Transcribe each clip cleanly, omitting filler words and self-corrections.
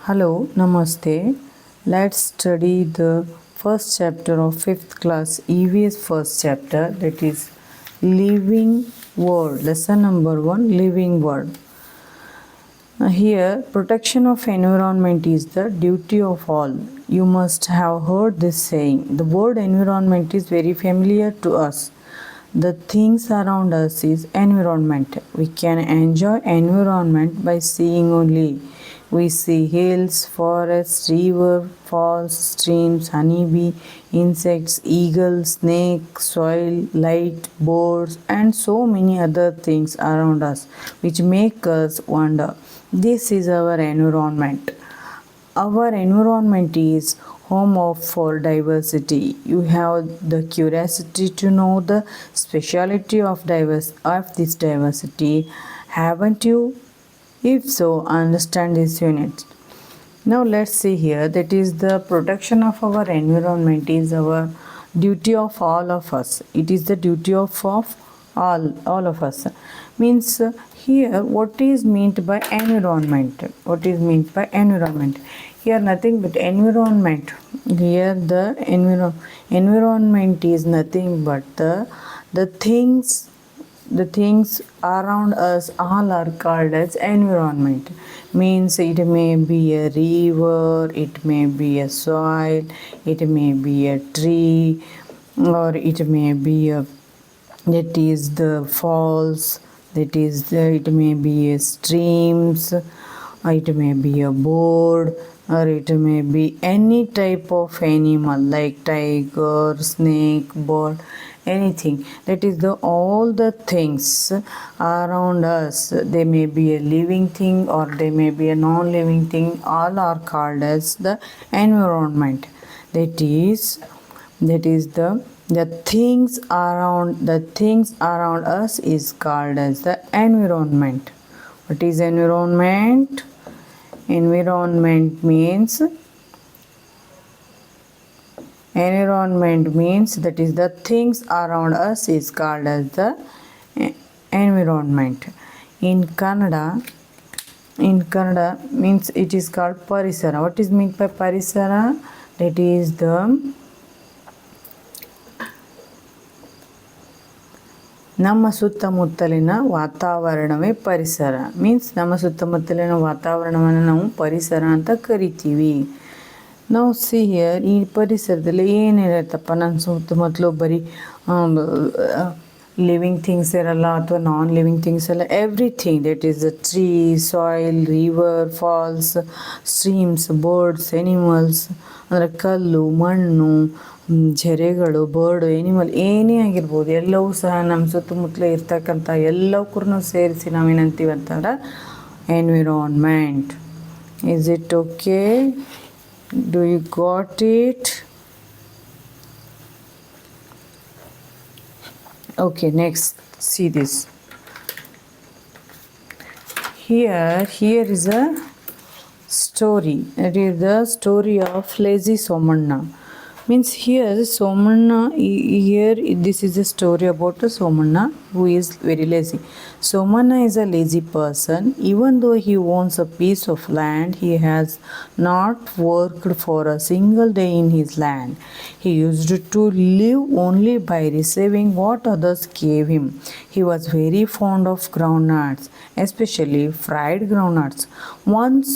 Hello, Namaste. Let's study the first chapter of 5th class EVS first chapter, that is Living World. Lesson number 1, Living World. Here, protection of environment is the duty of all. You must have heard this saying. The word environment is very familiar to us. The things around us is environment. We can enjoy environment by seeing only. We see hills, forests, river, falls, streams, honeybee, insects, eagles, snake, soil, light, birds, and so many other things around us which make us wonder. This is our environment. Our environment is home of for diversity. You have the curiosity to know the speciality of this diversity, haven't you? If so, understand this unit. Now let's see here, that is the protection of our environment is our duty of all of us. It is the duty of all of us. Means here what is meant by environment? What is meant by environment? Here nothing but environment. Here the environment is nothing but the things around us all are called as environment. Means it may be a river, it may be a soil, it may be a tree, or it may be a, that is the falls, it may be a streams, or it may be a bird, or it may be any type of animal like tiger, snake, bird, anything. That is the all the things around us. They may be a living thing or they may be a non-living thing. All are called as the environment. That is the things around us is called as the environment. What is environment? Environment means that is the things around us is called as the environment. In Kannada means it is called parisara. What is meant by parisara? That is the ನಮ್ಮ ಸುತ್ತಮುತ್ತಲಿನ ವಾತಾವರಣವೇ ಪರಿಸರ. Means ನಮ್ಮ ಸುತ್ತಮುತ್ತಲಿನ ವಾತಾವರಣವನ್ನು ನಾವು ಪರಿಸರ ಅಂತ ಕರಿತೀವಿ. ನಾವು ಸಿ ಹಿಯರ್ ಈ ಪರಿಸರದಲ್ಲಿ ಏನಿರುತ್ತಪ್ಪ, ನನ್ನ ಸುತ್ತಮುತ್ತಲು ಬರೀ ಲಿವಿಂಗ್ ಥಿಂಗ್ಸ್ ಇರಲ್ಲ ಅಥವಾ ನಾನ್ ಲಿವಿಂಗ್ ಥಿಂಗ್ಸ್ ಎಲ್ಲ, everything that is the tree, soil, river, falls, streams, birds, animals ಅಂದರೆ ಕಲ್ಲು, ಮಣ್ಣು, ಝರೆಗಳು, ಬರ್ಡ್, ಎನಿಮಲ್ ಏನೇ ಆಗಿರ್ಬೋದು, ಎಲ್ಲವೂ ಸಹ ನಮ್ಮ ಸುತ್ತಮುತ್ತಲೇ ಇರ್ತಕ್ಕಂಥ ಎಲ್ಲವಕ್ಕೂ ಸೇರಿಸಿ ನಾವೇನಂತೀವಿ ಅಂತಂದ್ರೆ environment. Is it okay? Do you got it? Okay, next see this. Here is a story. It is the story of lazy Somanna. Means here Somanna, here this is a story about a Somanna who is very lazy. Somanna is a lazy person. Even though he owns a piece of land, he has not worked for a single day in his land. He used to live only by receiving what others gave him. He was very fond of groundnuts, especially fried groundnuts. Once,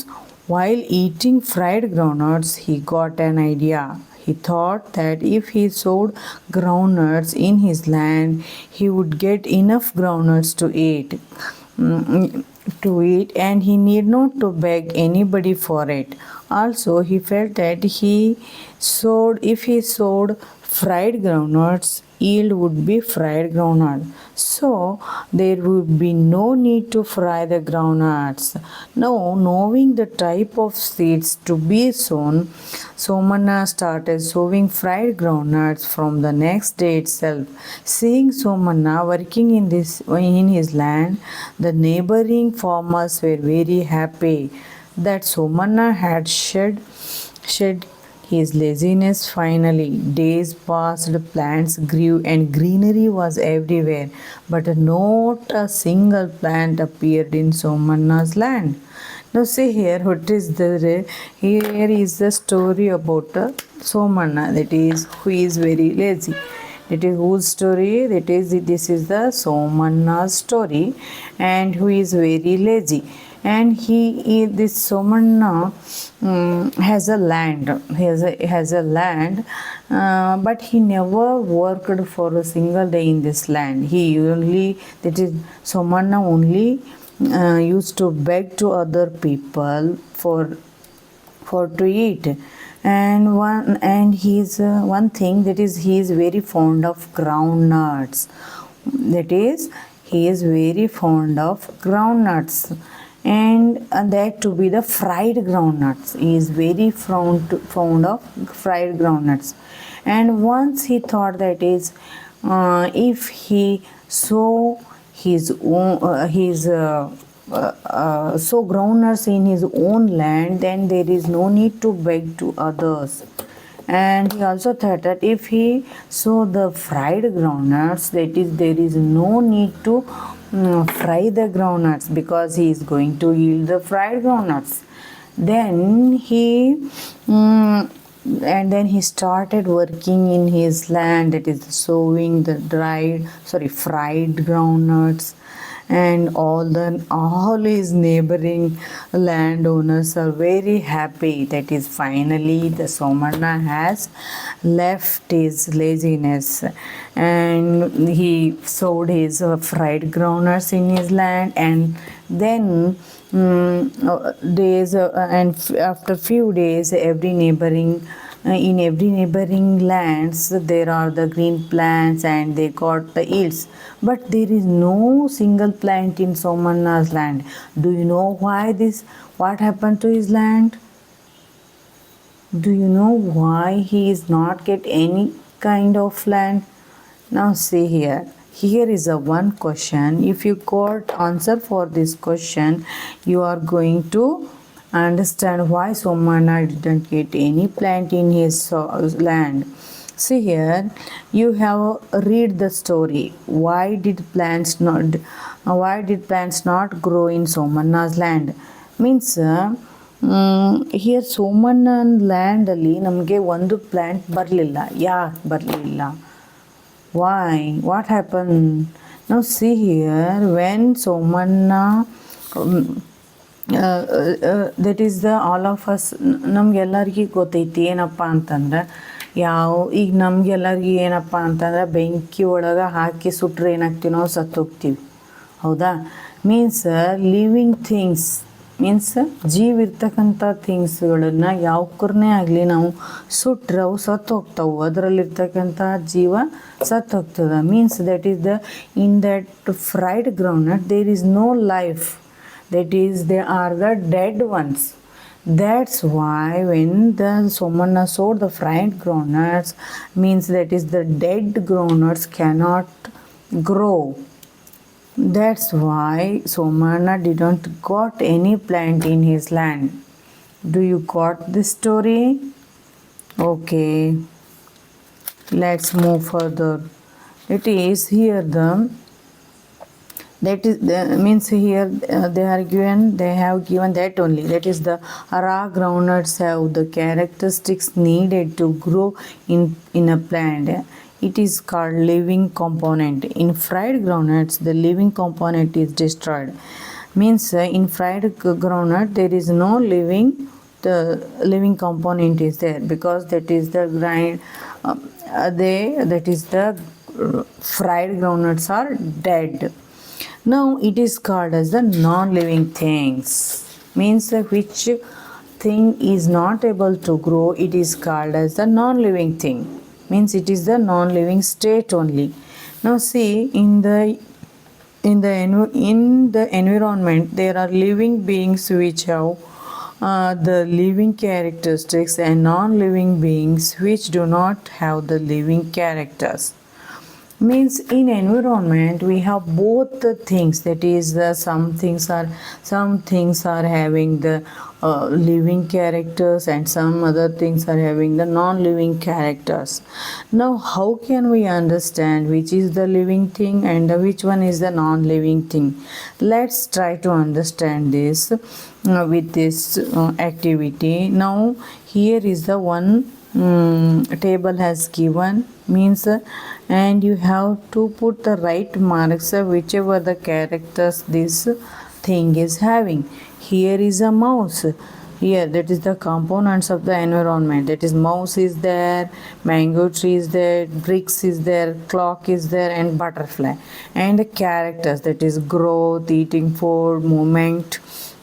while eating fried groundnuts, he got an idea. He thought that if he sowed groundnuts in his land, he would get enough groundnuts to eat, and he need not to beg anybody for it. Also, he felt that if he sowed fried groundnuts, yield would be fried groundnut. So there would be no need to fry the groundnuts. Now, knowing the type of seeds to be sown, Somanna started sowing fried groundnuts from the next day itself. Seeing Somanna working in his land, the neighboring farmers were very happy that Somanna had shed his laziness. Finally, days passed, plants grew, and greenery was everywhere, but not a single plant appeared in Somanna's land. Now see here, what is the here is the story about Somanna, that is who is very lazy. That is whose story? That is this is the Somanna's story, and who is very lazy. And this Somanna has a land. He has a land, but he never worked for a single day in this land. He only, that is Somanna only used to beg to other people for to eat. And he's one thing, that is he is very fond of groundnuts. That is, he is very fond of groundnuts, and that to be the fried groundnuts. He is very fond of fried groundnuts. And once he thought that is, if he sow his own sow groundnuts in his own land, then there is no need to beg to others. And he also thought that if he sow the fried groundnuts, that is, there is no need to fry the groundnuts, because he is going to yield the fried groundnuts. Then he started working in his land, that is sowing the fried groundnuts. And all his neighboring landowners are very happy. That is, finally the Somanna has left his laziness, and he sowed his fried groundnuts in his land. And then after few days, in every neighboring lands there are the green plants, and they got the yields. But there is no single plant in Somanna's land. Do you know why this? What happened to his land? Do you know why he is not get any kind of land? Now see here. Here is a one question. If you got answer for this question, you are going to understand why Somanna didn't get any plant in his land. See here, you have read the story. Why did plants not grow in Somanna's land? Means here Somanna land ಅಲ್ಲಿ ನಮಗೆ ಒಂದು plant ಬರಲಿಲ್ಲ. ಯಾಕೆ ಬರಲಿಲ್ಲ? Why? What happened? Now see here, when Somanna that is the all of us, ನಮ್ಗೆಲ್ಲರಿಗೂ ಗೊತ್ತೈತಿ ಏನಪ್ಪ ಅಂತಂದ್ರೆ, ಈಗ ನಮ್ಗೆಲ್ಲರಿಗೂ ಏನಪ್ಪ ಅಂತಂದ್ರೆ, ಬೆಂಕಿ ಒಳಗೆ ಹಾಕಿ ಸುಟ್ರೆ ಏನಾಗ್ತೀವಿ ನಾವು? ಸತ್ತೋಗ್ತೀವಿ. ಹೌದಾ? ಮೀನ್ಸ್ ಲಿವಿಂಗ್ ಥಿಂಗ್ಸ್, ಮೀನ್ಸ್ ಜೀವಿರ್ತಕ್ಕಂಥ ಥಿಂಗ್ಸ್ಗಳನ್ನು ಯಾವ್ಕರನ್ನೇ ಆಗಲಿ ನಾವು ಸುಟ್ರೆ ಅವು ಸತ್ತೋಗ್ತಾವೆ. ಅದರಲ್ಲಿರ್ತಕ್ಕಂಥ ಜೀವ ಸತ್ತೋಗ್ತದೆ. Means that is in that fried groundnut there is no life. That is, they are the dead ones. That's why when the Somanna sowed the fried groundnuts, means that is the dead groundnuts cannot grow. That's why Somanna didn't got any plant in his land. Do you got this story? Okay, let's move further. It is here means here they have given that only. That is, the raw groundnuts have the characteristics needed to grow in a plant. It is called living component. In fried groundnuts, the living component is destroyed. Means in fried groundnut there is no the living component is there, because that is the fried groundnuts are dead. Now it is called as the non-living things. Means which thing is not able to grow, it is called as the non-living thing. Means it is the non-living state only. Now see, in the environment there are living beings which have the living characteristics, and non-living beings which do not have the living characters. Means in environment we have both the things. That is, some things are having the living characters, and some other things are having the non-living characters. Now how can we understand which is the living thing and which one is the non-living thing? Let's try to understand this with this activity. Now here is the one table has given, means and you have to put the right marks whichever the characters this thing is having. Here is a mouse. Here, that is the components of the environment. That is, mouse is there, mango tree is there, bricks is there, clock is there, and butterfly. And the characters, that is growth, eating food, movement,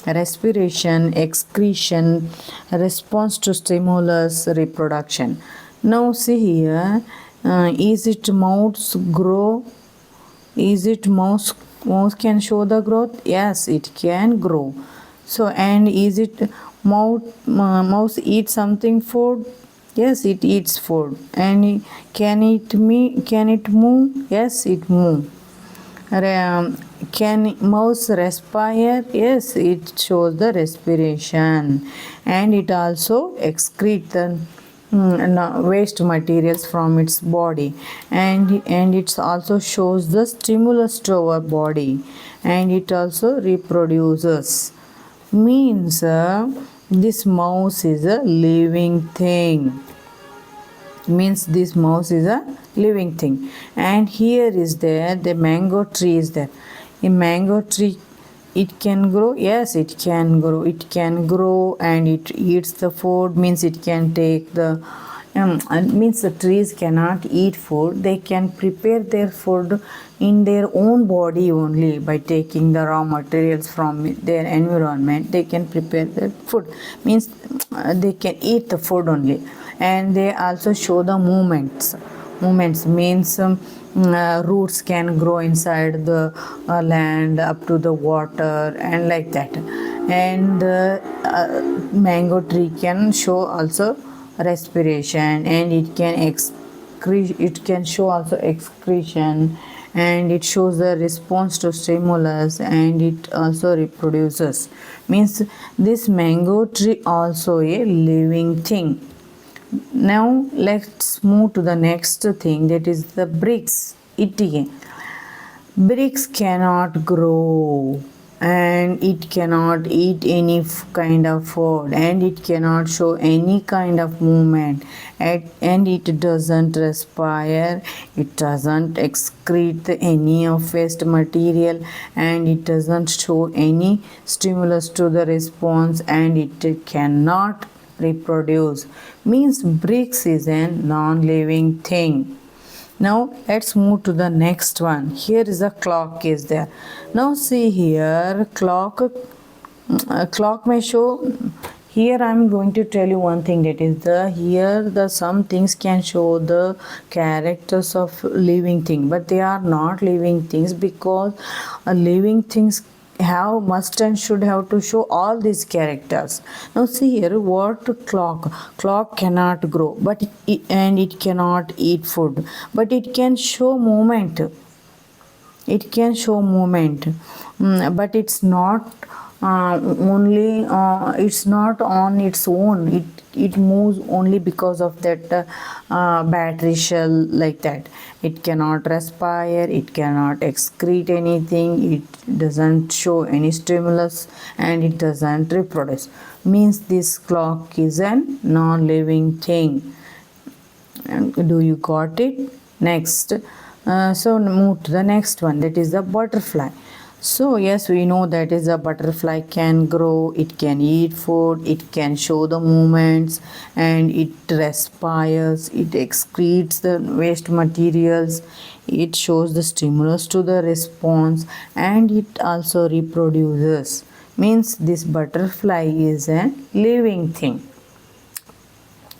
respiration, excretion, response to stimulus, reproduction. Now see here, is it mouse grow? Is it mouse can show the growth? Yes, it can grow. So, and is it mouse eat something food? Yes, it eats food. And can it move? Yes, it move. Can mouse respire? Yes, it shows the respiration. And it also excrete the waste materials from its body, and it also shows the stimulus to our body, and it also reproduces. Means this mouse is a living thing. Means this mouse is a living thing. And here is there the mango tree is there. A mango tree, it can grow? Yes, it can grow. It can grow and it eats the food, means it can take the means the trees cannot eat food. They can prepare their food in their own body only by taking the raw materials from their environment. They can prepare their food, means they can eat the food only. And they also show the movements means roots can grow inside the land up to the water and like that. And mango tree can show also respiration, and it can show also excretion, and it shows the response to stimulus, and it also reproduces. Means this mango tree also a living thing. Now let's move to the next thing, that is the bricks. Bricks cannot grow, and it cannot eat any kind of food, and it cannot show any kind of movement, and it doesn't respire, it doesn't excrete any of waste material, and it doesn't show any stimulus to the response, and it cannot reproduce. Means bricks is a non-living thing. Now let's move to the next one. Here is a clock is there. Now see here, clock may show. Here I am going to tell you one thing, that is the some things can show the characters of living thing, but they are not living things, because living things must and should have to show all these characters. Now see here, what clock cannot grow, but it cannot eat food, but it can show movement. It can show movement, but it's not only it's not on its own. It moves only because of that battery shell, like that. It cannot respire, it cannot excrete anything, it doesn't show any stimulus, and it doesn't reproduce. Means this clock is a non-living thing. Do you got it? Next, so move to the next one, that is the butterfly. So yes, we know that is a butterfly can grow, it can eat food, it can show the movements, and it respires, it excretes the waste materials, it shows the stimulus to the response, and it also reproduces. Means this butterfly is a living thing.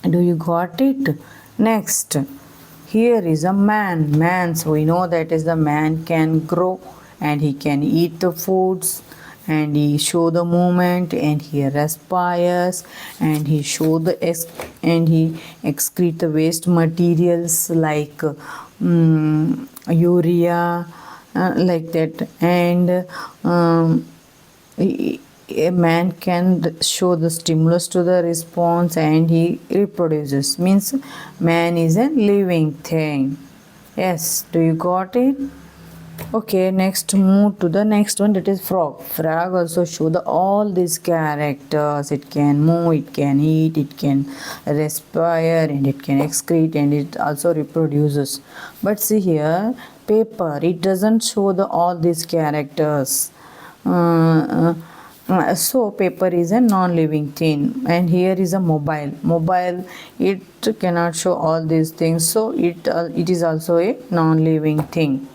Do you got it? Next, here is a man. So we know that is the man can grow, and he can eat the foods, and he show the movement, and he respires, and he show the and he excrete the waste materials like urea, like that. And a man can show the stimulus to the response and he reproduces. Means man is a living thing. Yes, do you got it? Okay, next move to the next one, that is frog. Frog also show the all these characters. It can move, it can eat, it can respire, and it can excrete, and it also reproduces. But see here, paper, it doesn't show the all these characters. So paper is a non-living thing, and here is a mobile, it cannot show all these things, so it is also a non-living thing.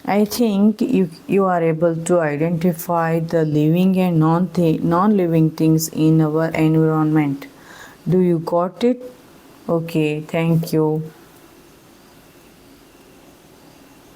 I think if you are able to identify the living and non-living things in our environment. Do you got it? Okay, thank you.